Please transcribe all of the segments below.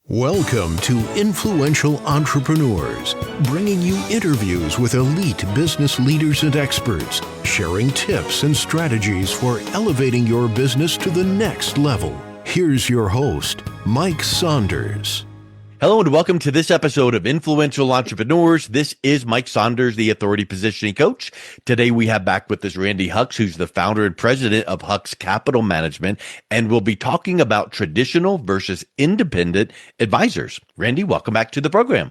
Welcome to Influential Entrepreneurs, bringing you interviews with elite business leaders and experts, sharing tips and strategies for elevating your business to the next level. Here's your host, Mike Saunders. Hello and welcome to this episode of Influential Entrepreneurs. This is Mike Saunders, the Authority Positioning Coach. Today we have back with us Randy Hux, who's the founder and president of Hux Capital Management, and we'll be talking about traditional versus independent advisors. Randy, welcome back to the program.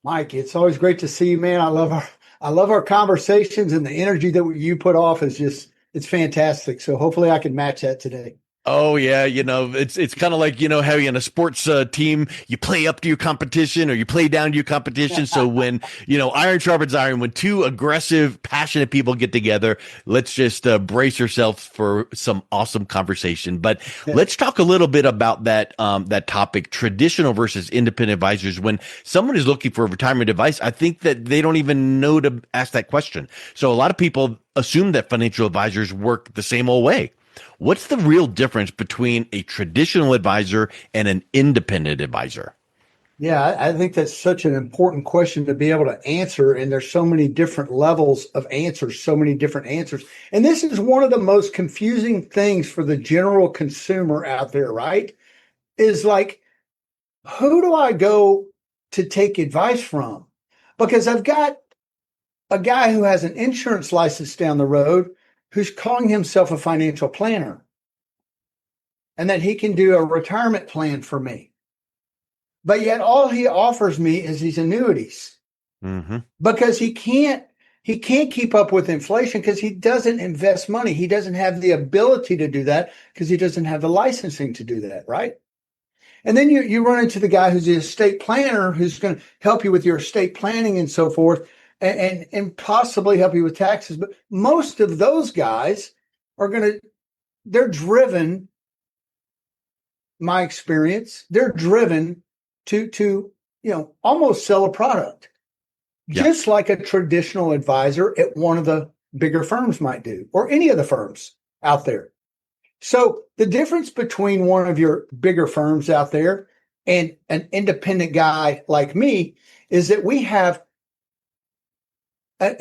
Mike, it's always great to see you, man. I love our conversations, and the energy that you put off is it's fantastic. So hopefully I can match that today. Oh yeah, it's kind of like, how in a sports team you play up to your competition or you play down to your competition. So when, iron sharpens iron, when two aggressive, passionate people get together, let's just brace yourself for some awesome conversation. But let's talk a little bit about that topic, traditional versus independent advisors. When someone is looking for a retirement advice, I think that they don't even know to ask that question. So a lot of people assume that financial advisors work the same old way. What's the real difference between a traditional advisor and an independent advisor? Yeah, I think that's such an important question to be able to answer. And there's so many different levels of answers, so many different answers. And this is one of the most confusing things for the general consumer out there, right? Is like, who do I go to take advice from? Because I've got a guy who has an insurance license down the road who's calling himself a financial planner, and that he can do a retirement plan for me. But yet all he offers me is these annuities because he can't keep up with inflation because he doesn't invest money. He doesn't have the ability to do that because he doesn't have the licensing to do that, right? And then you run into the guy who's the estate planner who's going to help you with your estate planning and so forth. And possibly help you with taxes. But most of those guys they're driven, my experience, they're driven to almost sell a product, just like a traditional advisor at one of the bigger firms might do, or any of the firms out there. So the difference between one of your bigger firms out there and an independent guy like me is that we have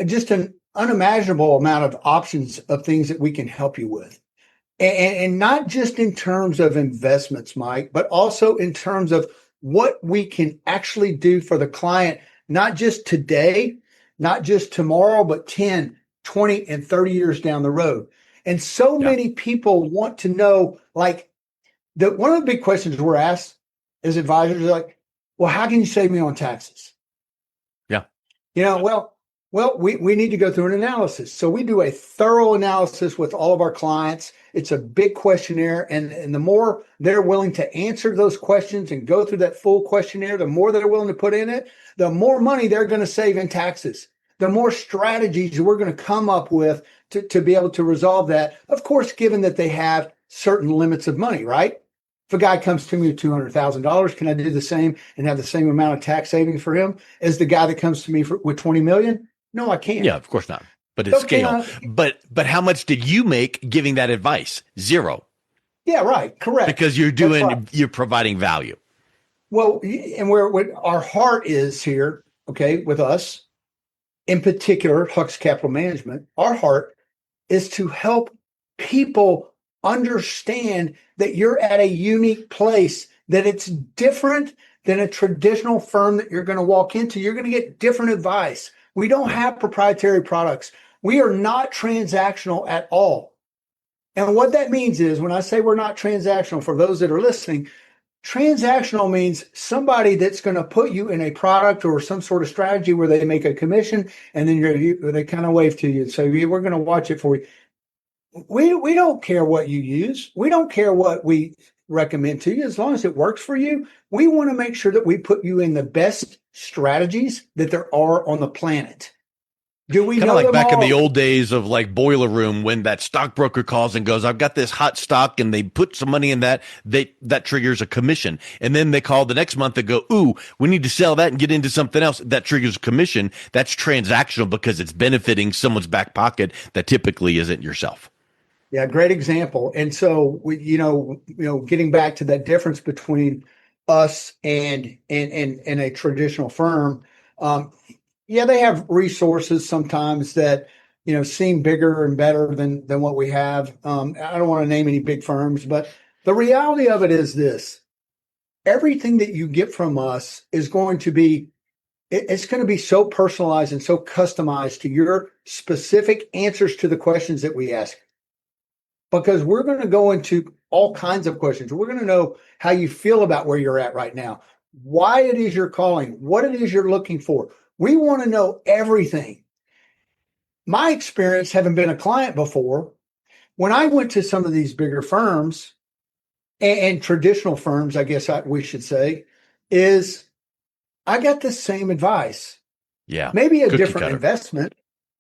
just an unimaginable amount of options of things that we can help you with. And not just in terms of investments, Mike, but also in terms of what we can actually do for the client, not just today, not just tomorrow, but 10, 20, and 30 years down the road. And so many people want to know, like, one of the big questions we're asked as advisors is like, well, how can you save me on taxes? Yeah. Well, we need to go through an analysis. So we do a thorough analysis with all of our clients. It's a big questionnaire. And the more they're willing to answer those questions and go through that full questionnaire, the more they're willing to put in it, the more money they're going to save in taxes, the more strategies we're going to come up with to be able to resolve that. Of course, given that they have certain limits of money, right? If a guy comes to me with $200,000, can I do the same and have the same amount of tax savings for him as the guy that comes to me with $20 million? No, I can't. Yeah, of course not. But it's scale. But how much did you make giving that advice? Zero. Yeah, right. Correct. Because you're providing value. Well, and where our heart is here, okay, with us, in particular, Hux Capital Management, our heart is to help people understand that you're at a unique place, that it's different than a traditional firm that you're going to walk into. You're going to get different advice. We don't have proprietary products. We are not transactional at all. And what that means is, when I say we're not transactional, for those that are listening, transactional means somebody that's going to put you in a product or some sort of strategy where they make a commission, and then they kind of wave to you and say, we're going to watch it for you. We don't care what you use. We don't care what we recommend to you. As long as it works for you, we want to make sure that we put you in the best strategies that there are on the planet. Do we kind of know like back all? In the old days of like Boiler Room, when that stockbroker calls and goes, I've got this hot stock, and they put some money in that triggers a commission. And then they call the next month and go, ooh, we need to sell that and get into something else. That triggers a commission. That's transactional because it's benefiting someone's back pocket that typically isn't yourself. Yeah, great example. And so, getting back to that difference between us and a traditional firm. Yeah, they have resources sometimes that seem bigger and better than what we have. I don't want to name any big firms, but the reality of it is this: everything that you get from us is going to be it's going to be so personalized and so customized to your specific answers to the questions that we ask. Because we're going to go into all kinds of questions. We're going to know how you feel about where you're at right now, why it is you're calling, what it is you're looking for. We want to know everything. My experience, having been a client before, when I went to some of these bigger firms and traditional firms, I guess we should say, is I got the same advice. Yeah. Maybe a Cookie different cutter. investment,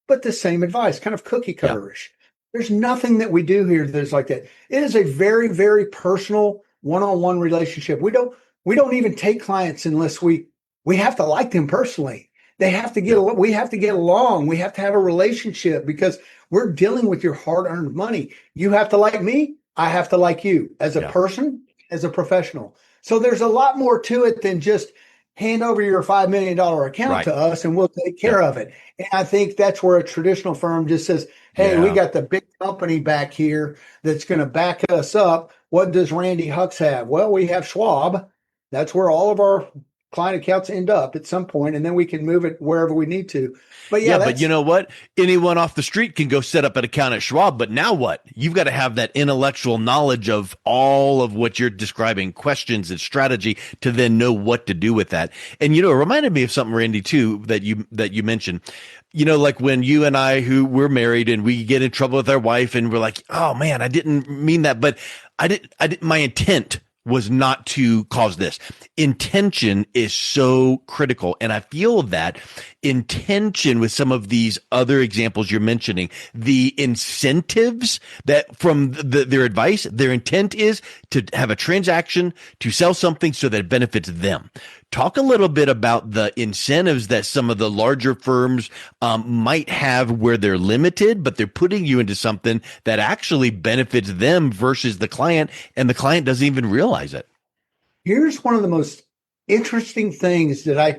but the same advice, kind of cookie Yeah. cutterish. There's nothing that we do here that's like that. It is a very, very personal one-on-one relationship. We don't even take clients unless we have to like them personally. They have to Yeah. we have to get along. We have to have a relationship because we're dealing with your hard-earned money. You have to like me. I have to like you as a Yeah. person, as a professional. So there's a lot more to it than just hand over your $5 million account Right. to us and we'll take care of it. And I think that's where a traditional firm just says, hey, we Yeah. got the big company back here that's going to back us up. What does Randy Hux have? Well, we have Schwab. That's where all of our client accounts end up at some point, and then we can move it wherever we need to. But yeah, But you know what? Anyone off the street can go set up an account at Schwab, but now what? You've got to have that intellectual knowledge of all of what you're describing, questions and strategy, to then know what to do with that. And it reminded me of something, Randy, too, that you mentioned. Like when you and I, who we're married, and we get in trouble with our wife, and we're like, "Oh man, I didn't mean that," but I didn't. My intent was not to cause this. Intention is so critical. And I feel that intention with some of these other examples you're mentioning, the incentives that from their advice, their intent is to have a transaction, to sell something so that it benefits them. Talk a little bit about the incentives that some of the larger firms might have where they're limited, but they're putting you into something that actually benefits them versus the client, and the client doesn't even realize it. Here's one of the most interesting things that I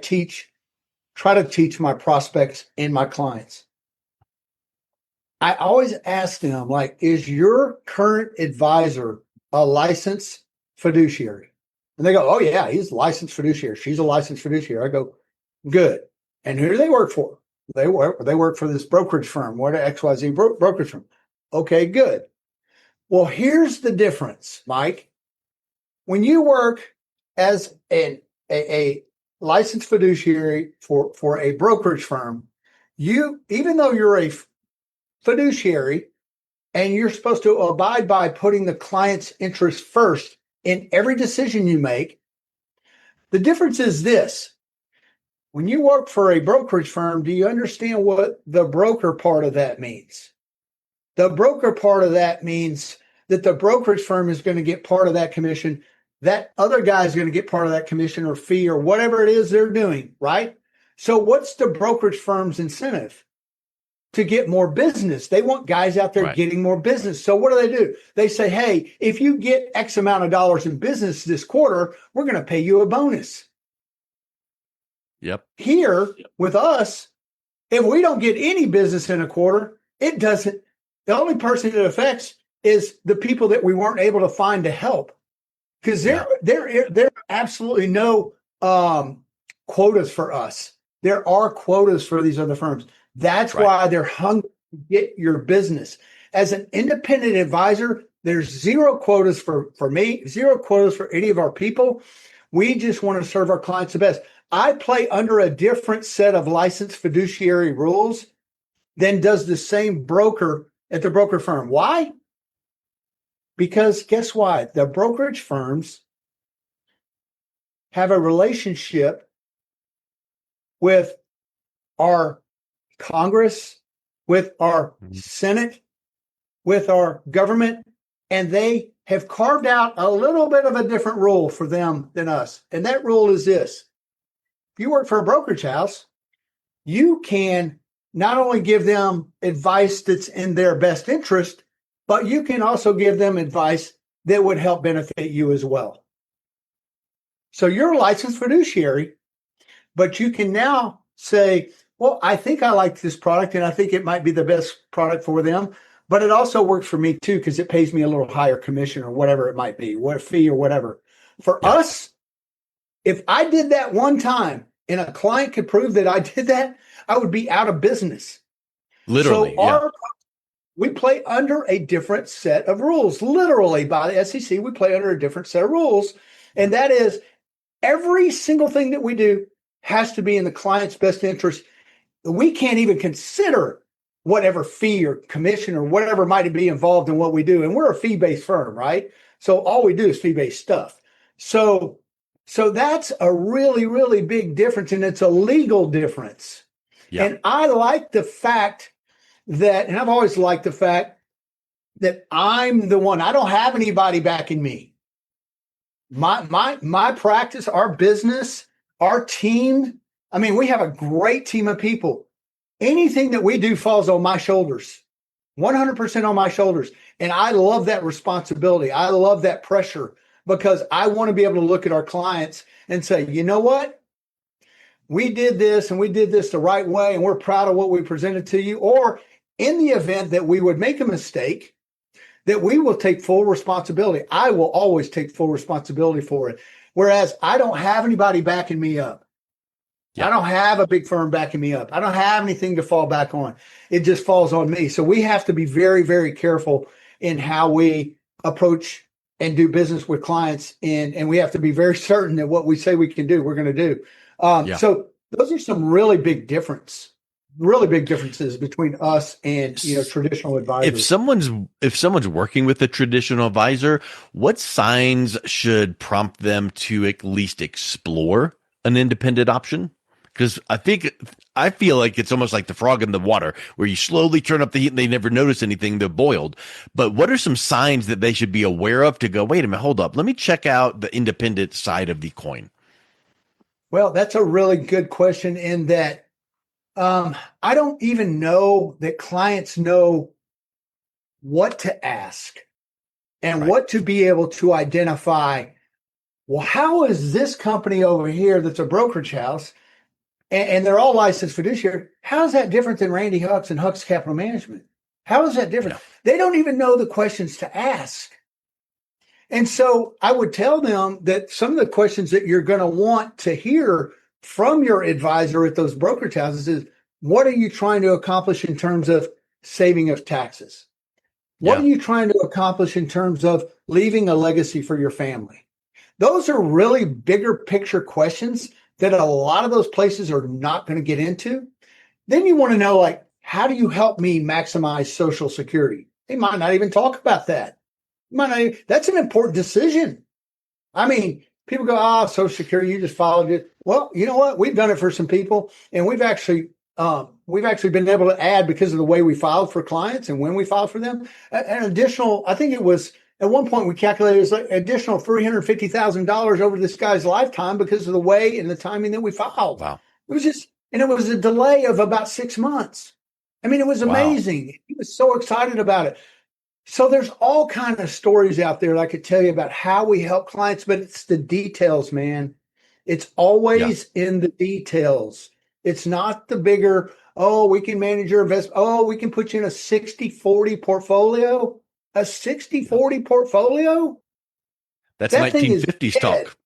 try to teach my prospects and my clients. I always ask them, like, is your current advisor a licensed fiduciary? And they go, oh, yeah, he's a licensed fiduciary. She's a licensed fiduciary. I go, good. And who do they work for? They work for this brokerage firm. What XYZ brokerage firm? Okay, good. Well, here's the difference, Mike. When you work as a licensed fiduciary for a brokerage firm, even though you're a fiduciary and you're supposed to abide by putting the client's interest first in every decision you make, the difference is this. When you work for a brokerage firm, do you understand what the broker part of that means? The broker part of that means that the brokerage firm is going to get part of that commission. That other guy is going to get part of that commission or fee or whatever it is they're doing, right? So what's the brokerage firm's incentive? To get more business. They want guys out there getting more business. So what do? They say, hey, if you get X amount of dollars in business this quarter, we're going to pay you a bonus. Yep. Here with us, if we don't get any business in a quarter, it doesn't. The only person it affects is the people that we weren't able to find to help. Because there are absolutely no quotas for us. There are quotas for these other firms. That's why they're hungry to get your business. As an independent advisor, there's zero quotas for me, zero quotas for any of our people. We just want to serve our clients the best. I play under a different set of licensed fiduciary rules than does the same broker at the broker firm. Why? Because guess what? The brokerage firms have a relationship with our Congress, with our Senate, with our government, and they have carved out a little bit of a different rule for them than us. And that rule is this. If you work for a brokerage house, you can not only give them advice that's in their best interest, but you can also give them advice that would help benefit you as well. So you're a licensed fiduciary, but you can now say, well, I think I like this product and I think it might be the best product for them, but it also works for me too because it pays me a little higher commission or whatever it might be, what fee or whatever. For Yeah. us, if I did that one time and a client could prove that I did that, I would be out of business. Literally. So we play under a different set of rules. Literally by the SEC, we play under a different set of rules. And that is every single thing that we do has to be in the client's best interest. We can't even consider whatever fee or commission or whatever might be involved in what we do. And we're a fee-based firm, right? So all we do is fee-based stuff. So that's a really, really big difference. And it's a legal difference. Yeah. And I like the fact that, and I've always liked the fact that I'm the one, I don't have anybody backing me. My practice, our business, our team, I mean, we have a great team of people. Anything that we do falls on my shoulders, 100% on my shoulders. And I love that responsibility. I love that pressure because I want to be able to look at our clients and say, you know what? We did this and we did this the right way and we're proud of what we presented to you. Or in the event that we would make a mistake, that we will take full responsibility. I will always take full responsibility for it. Whereas I don't have anybody backing me up. Yeah. I don't have a big firm backing me up. I don't have anything to fall back on. It just falls on me. So we have to be very, very careful in how we approach and do business with clients. And we have to be very certain that what we say we can do, we're going to do. So those are some really big differences between us and traditional advisors. If someone's working with a traditional advisor, what signs should prompt them to at least explore an independent option? Because I feel like it's almost like the frog in the water, where you slowly turn up the heat and they never notice anything, they're boiled. But what are some signs that they should be aware of to go, wait a minute, hold up, let me check out the independent side of the coin? Well, that's a really good question in that I don't even know that clients know what to ask and what to be able to identify. Well, how is this company over here that's a brokerage house and they're all licensed fiduciary? How is that different than Randy Hux and Hux Capital Management? How is that different? Yeah. They don't even know the questions to ask. And so I would tell them that some of the questions that you're going to want to hear from your advisor at those brokerage houses is, what are you trying to accomplish in terms of saving of taxes? What are you trying to accomplish in terms of leaving a legacy for your family? Those are really bigger picture questions that a lot of those places are not going to get into. Then you want to know, like, how do you help me maximize Social Security? They might not even talk about that. That's an important decision. I mean, people go, Social Security, you just followed it. Well, you know what? We've done it for some people, and we've actually been able to add, because of the way we filed for clients and when we filed for them, an additional, I think it was at one point we calculated it was like additional $350,000 over this guy's lifetime because of the way and the timing that we filed. Wow. It was a delay of about 6 months. I mean, it was amazing. Wow. He was so excited about it. So there's all kinds of stories out there that I could tell you about how we help clients, but it's the details, man. It's always in the details. It's not the bigger, we can manage your investment. We can put you in a 60-40 portfolio. A 60-40 portfolio? That's 1950s talk.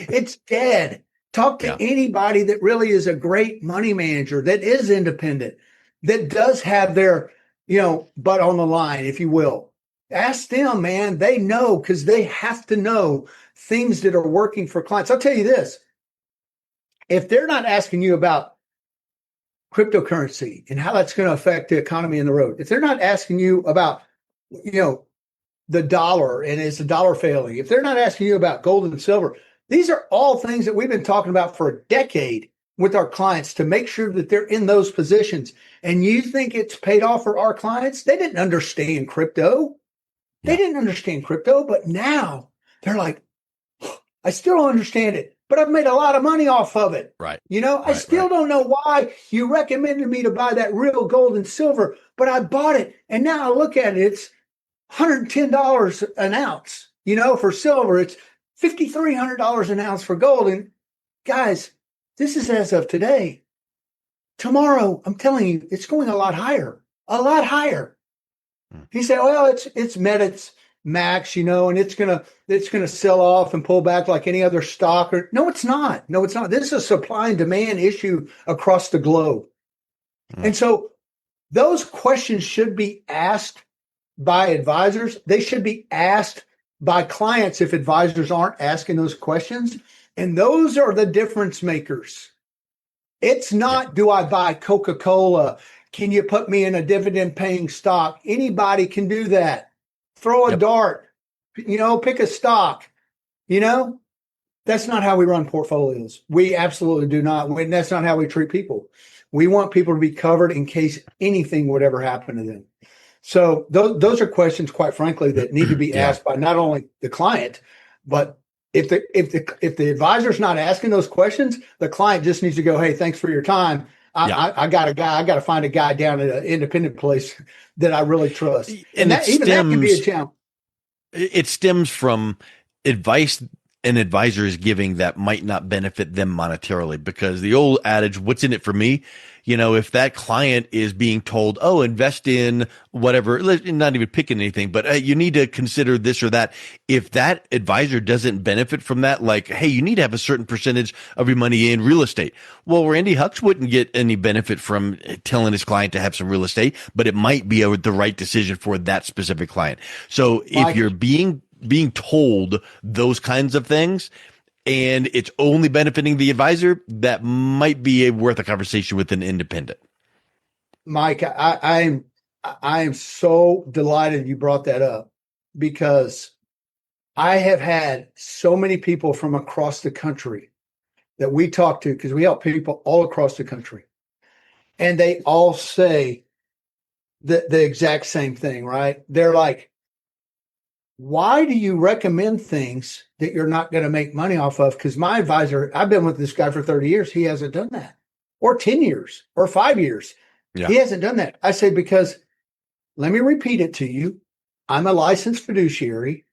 It's dead. Talk to anybody that really is a great money manager, that is independent, that does have their butt on the line, if you will. Ask them, man. They know, because they have to know things that are working for clients. I'll tell you this. If they're not asking you about cryptocurrency and how that's going to affect the economy in the road, if they're not asking you about, the dollar and is the dollar failing, if they're not asking you about gold and silver, these are all things that we've been talking about for a decade with our clients to make sure that they're in those positions. And you think it's paid off for our clients? They didn't understand crypto. They didn't understand crypto, but now they're like, I still don't understand it, but I've made a lot of money off of it. Right. I still don't know why you recommended me to buy that real gold and silver, but I bought it. And now I look at it, it's $110 an ounce. For silver, it's $5,300 an ounce for gold. And guys, this is as of today. Tomorrow, I'm telling you, it's going a lot higher, a lot higher. He said, well, it's met its max, and it's gonna sell off and pull back like any other stock. No, it's not. No, it's not. This is a supply and demand issue across the globe. And so those questions should be asked by advisors. They should be asked by clients if advisors aren't asking those questions. And those are the difference makers. It's not, do I buy Coca-Cola? Can you put me in a dividend paying stock? Anybody can do that. Throw a dart, pick a stock, That's not how we run portfolios. We absolutely do not. That's not how we treat people. We want people to be covered in case anything would ever happen to them. So those are questions, quite frankly, that need to be asked by not only the client, but if the advisor's not asking those questions, the client just needs to go, hey, thanks for your time. I got to find a guy down at an independent place that I really trust. And that can be a challenge. It stems from advice an advisor is giving that might not benefit them monetarily, because the old adage, what's in it for me? If that client is being told, oh, invest in whatever, not even picking anything, but you need to consider this or that. If that advisor doesn't benefit from that, like, hey, you need to have a certain percentage of your money in real estate. Well, Randy Hux wouldn't get any benefit from telling his client to have some real estate, but it might be the right decision for that specific client. So if you're being told those kinds of things, and it's only benefiting the advisor, that might be worth a conversation with an independent. Mike, I am so delighted you brought that up, because I have had so many people from across the country that we talk to, because we help people all across the country, and they all say the exact same thing, right? They're like, why do you recommend things that you're not going to make money off of? Because my advisor, I've been with this guy for 30 years. He hasn't done that, or 10 years or 5 years. Yeah. He hasn't done that. I say, because let me repeat it to you. I'm a licensed fiduciary,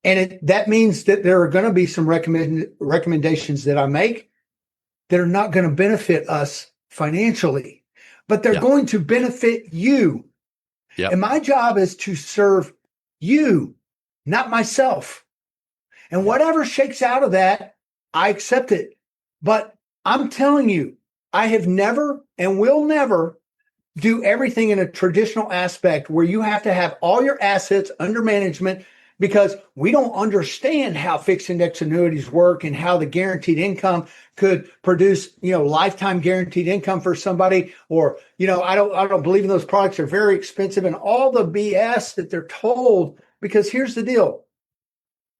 and that means that there are going to be some recommendations that I make that are not going to benefit us financially, but they're going to benefit you. Yep. And my job is to serve you, not myself. And whatever shakes out of that, I accept it. But I'm telling you, I have never and will never do everything in a traditional aspect where you have to have all your assets under management, because we don't understand how fixed index annuities work and how the guaranteed income could produce, lifetime guaranteed income for somebody, or, I don't believe in those products. Are very expensive, and all the BS that they're told. Because here's the deal.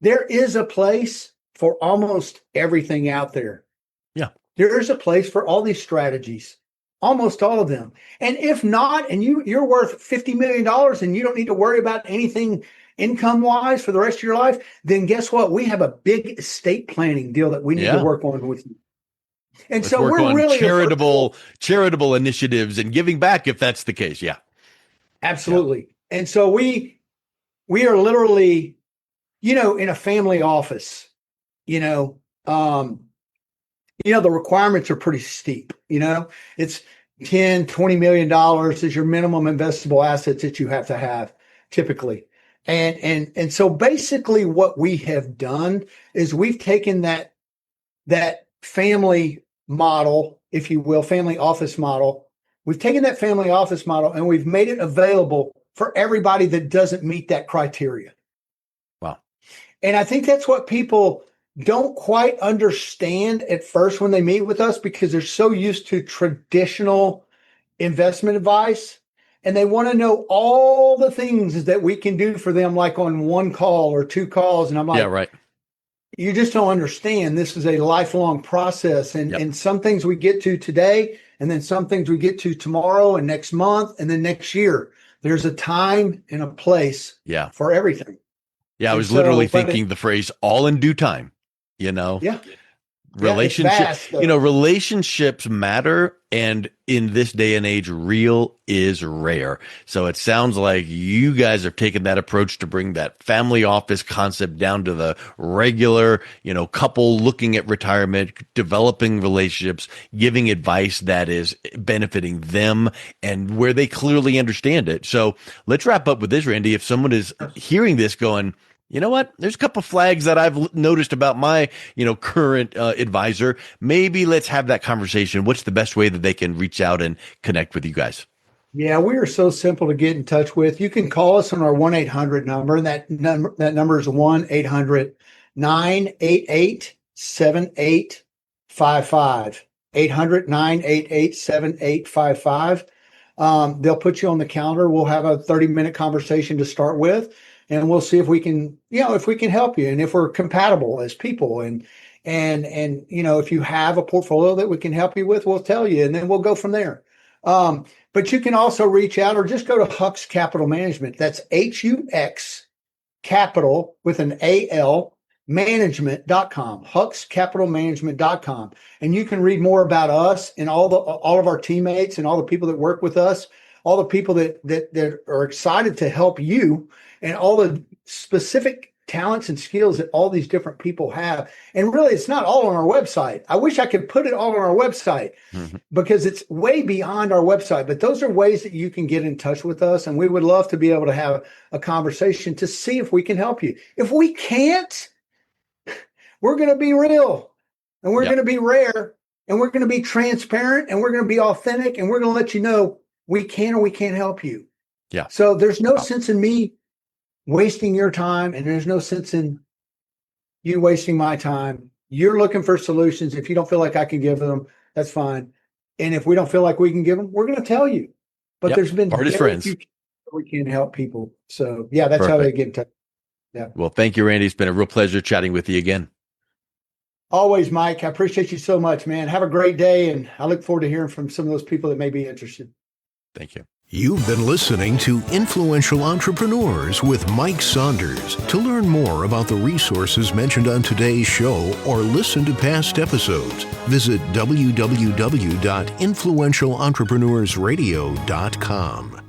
There is a place for almost everything out there. Yeah. There is a place for all these strategies, almost all of them. And if not, and you're worth $50 million and you don't need to worry about anything income-wise for the rest of your life, then guess what? We have a big estate planning deal that we need to work on with you. And so we're really charitable initiatives and giving back, if that's the case. Yeah. Absolutely. Yeah. And so we are literally, in a family office, the requirements are pretty steep. It's $10-20 million is your minimum investable assets that you have to have typically. And so basically what we have done is we've taken that family model, if you will, family office model. We've taken that family office model and we've made it available for everybody that doesn't meet that criteria. Wow. And I think that's what people don't quite understand at first when they meet with us, because they're so used to traditional investment advice, and they want to know all the things that we can do for them, like on one call or two calls. And I'm like, yeah, right. You just don't understand. This is a lifelong process. And some things we get to today, and then some things we get to tomorrow and next month and then next year. There's a time and a place for everything. Yeah, I was literally thinking the phrase all in due time, Yeah. Yeah, it's vast. Relationships matter. And in this day and age, real is rare. So it sounds like you guys are taking that approach to bring that family office concept down to the regular, couple looking at retirement, developing relationships, giving advice that is benefiting them and where they clearly understand it. So let's wrap up with this, Randy. If someone is hearing this going, you know what? There's a couple flags that I've noticed about my, current advisor. Maybe let's have that conversation. What's the best way that they can reach out and connect with you guys? Yeah, we are so simple to get in touch with. You can call us on our 1-800 number. And that number is 1-800-988-7855. 800-988-7855. They'll put you on the calendar. We'll have a 30-minute conversation to start with. And we'll see if we can, help you and if we're compatible as people. And if you have a portfolio that we can help you with, we'll tell you, and then we'll go from there. But you can also reach out or just go to Hux Capital Management. That's Hux Capital with an AL management.com, huxcapitalmanagement.com. And you can read more about us and all of our teammates and all the people that work with us, all the people that are excited to help you, and all the specific talents and skills that all these different people have. And really, it's not all on our website. I wish I could put it all on our website because it's way beyond our website. But those are ways that you can get in touch with us. And we would love to be able to have a conversation to see if we can help you. If we can't, we're going to be real and we're going to be rare and we're going to be transparent and we're going to be authentic and we're going to let you know we can or we can't help you. Yeah. So there's no sense in me wasting your time, and there's no sense in you wasting my time. You're looking for solutions. If you don't feel like I can give them, that's fine. And if we don't feel like we can give them, we're going to tell you. But there's been part of friends. We can help people. So yeah, that's how they get in touch. Yeah. Well, thank you, Randy. It's been a real pleasure chatting with you again. Always, Mike. I appreciate you so much, man. Have a great day, and I look forward to hearing from some of those people that may be interested. Thank you. You've been listening to Influential Entrepreneurs with Mike Saunders. To learn more about the resources mentioned on today's show or listen to past episodes, visit www.influentialentrepreneursradio.com.